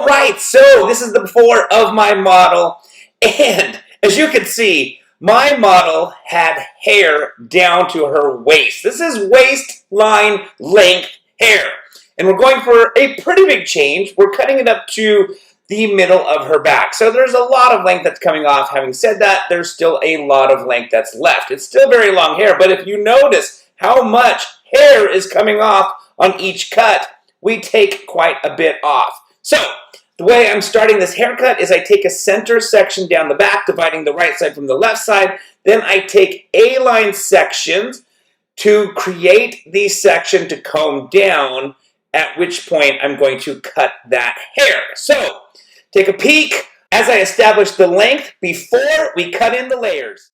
Alright, so this is the before of my model, and as you can see, my model had hair down to her waist. This is waistline length hair, and we're going for a pretty big change. We're cutting it up to the middle of her back, so there's a lot of length that's coming off. Having said that, there's still a lot of length that's left. It's still very long hair, but if you notice how much hair is coming off on each cut, we take quite a bit off. So, the way I'm starting this haircut is I take a center section down the back, dividing the right side from the left side. Then I take A-line sections to create the section to comb down, at which point I'm going to cut that hair. So, take a peek as I establish the length before we cut in the layers.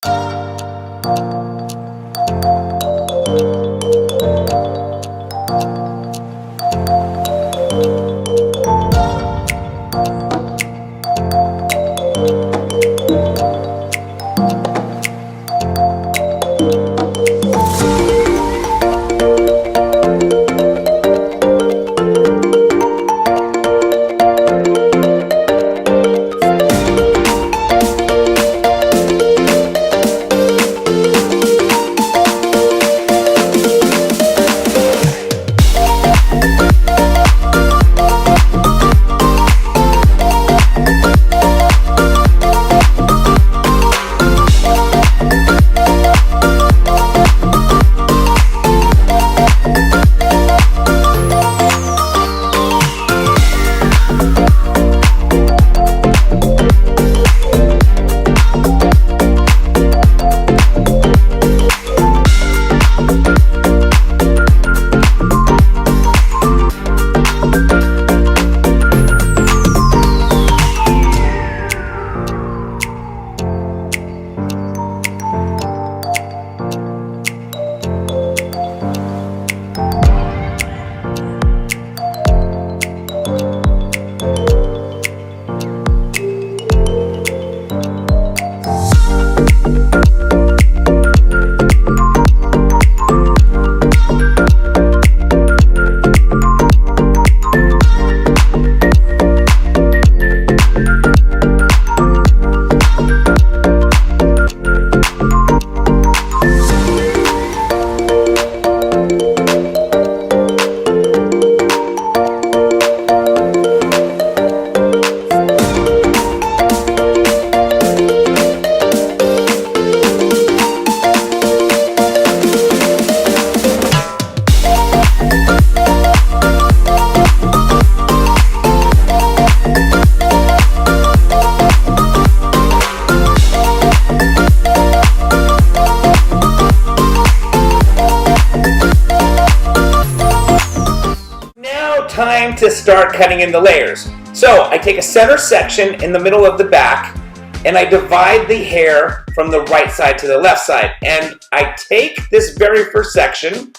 Time to start cutting in the layers. So I take a center section in the middle of the back and I divide the hair from the right side to the left side. And I take this very first section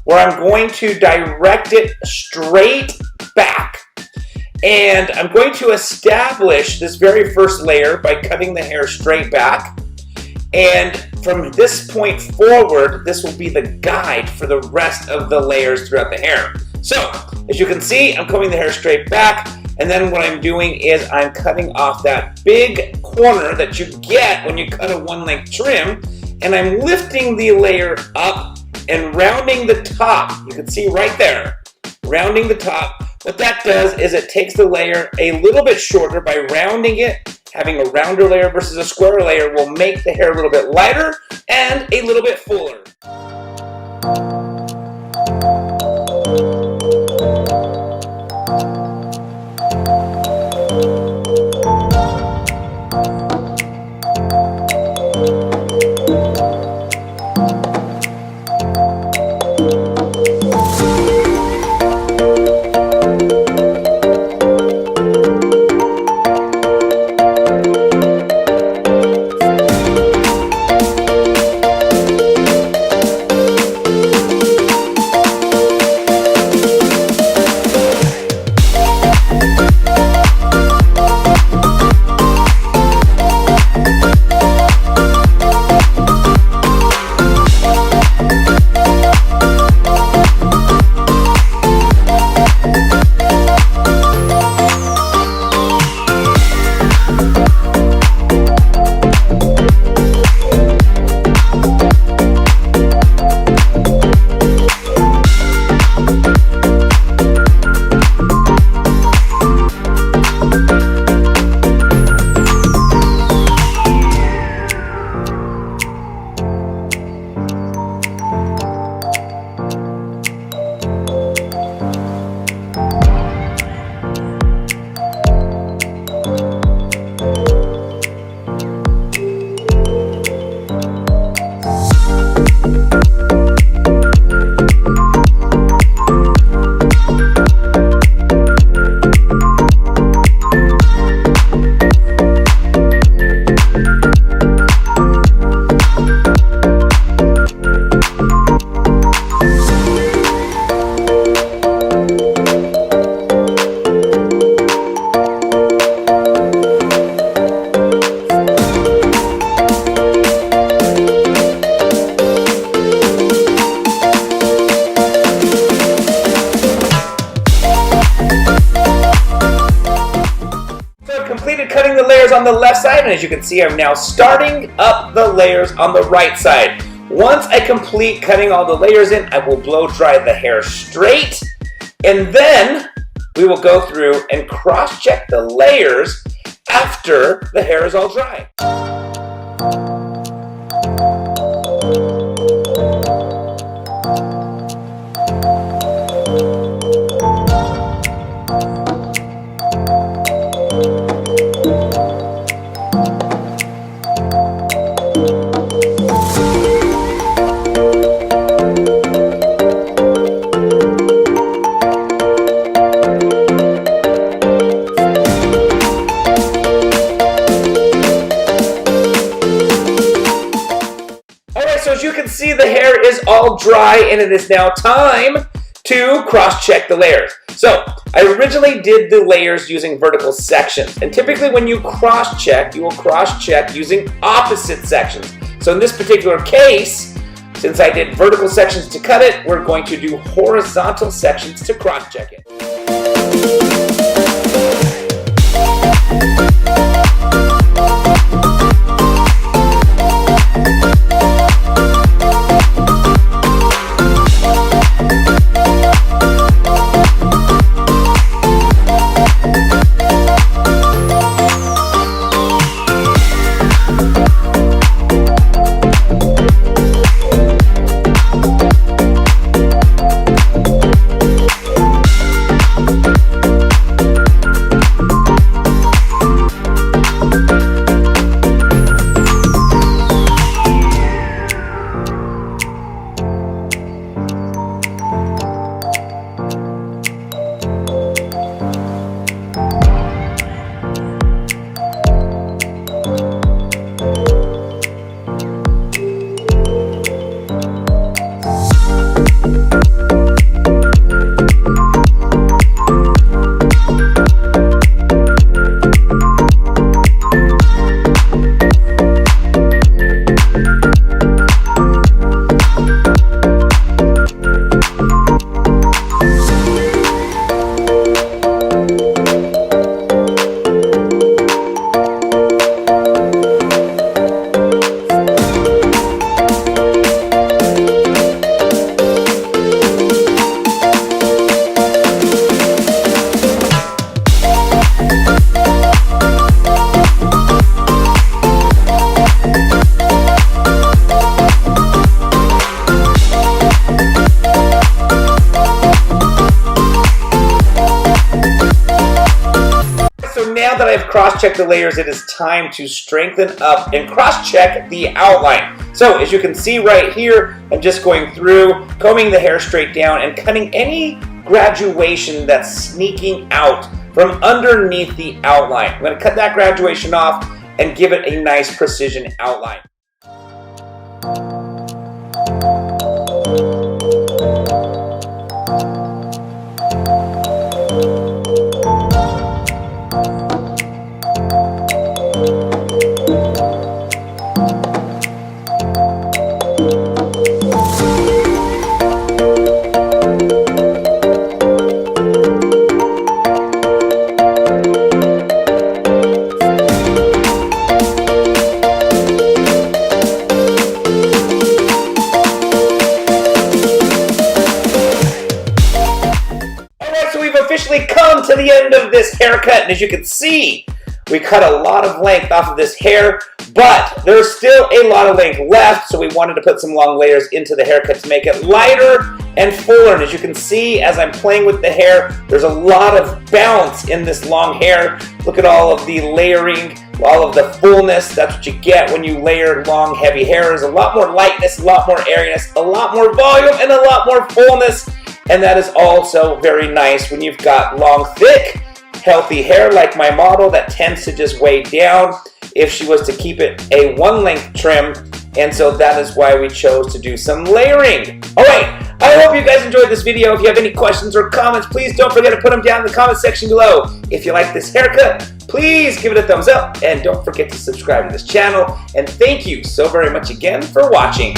where I'm going to direct it straight back. And I'm going to establish this very first layer by cutting the hair straight back. And from this point forward, this will be the guide for the rest of the layers throughout the hair. So, as you can see, I'm combing the hair straight back, and then what I'm doing is I'm cutting off that big corner that you get when you cut a one-length trim, and I'm lifting the layer up and rounding the top. You can see right there, rounding the top. What that does is it takes the layer a little bit shorter by rounding it. Having a rounder layer versus a square layer will make the hair a little bit lighter and a little bit fuller. on the left side, and as you can see, I'm now starting up the layers on the right side. Once I complete cutting all the layers in, I will blow dry the hair straight, and then we will go through and cross-check the layers after the hair is all dry. So as you can see, the hair is all dry, and it is now time to cross-check the layers. So I originally did the layers using vertical sections, and typically when you cross-check, you will cross-check using opposite sections. So in this particular case, since I did vertical sections to cut it, we're going to do horizontal sections to cross-check it. Now that I've cross-checked the layers, it is time to strengthen up and cross-check the outline. So as you can see right here, I'm just going through, combing the hair straight down and cutting any graduation that's sneaking out from underneath the outline. I'm going to cut that graduation off and give it a nice precision outline. Officially come to the end of this haircut, and as you can see, we cut a lot of length off of this hair, but there's still a lot of length left, so we wanted to put some long layers into the haircut to make it lighter and fuller. And as you can see, as I'm playing with the hair, there's a lot of bounce in this long hair. Look at all of the layering, all of the fullness. That's what you get when you layer long, heavy hair. There's a lot more lightness, a lot more airiness, a lot more volume, and a lot more fullness. And that is also very nice when you've got long, thick, healthy hair like my model that tends to just weigh down if she was to keep it a one-length trim. And so that is why we chose to do some layering. All right, I hope you guys enjoyed this video. If you have any questions or comments, please don't forget to put them down in the comment section below. If you like this haircut, please give it a thumbs up and don't forget to subscribe to this channel. And thank you so very much again for watching.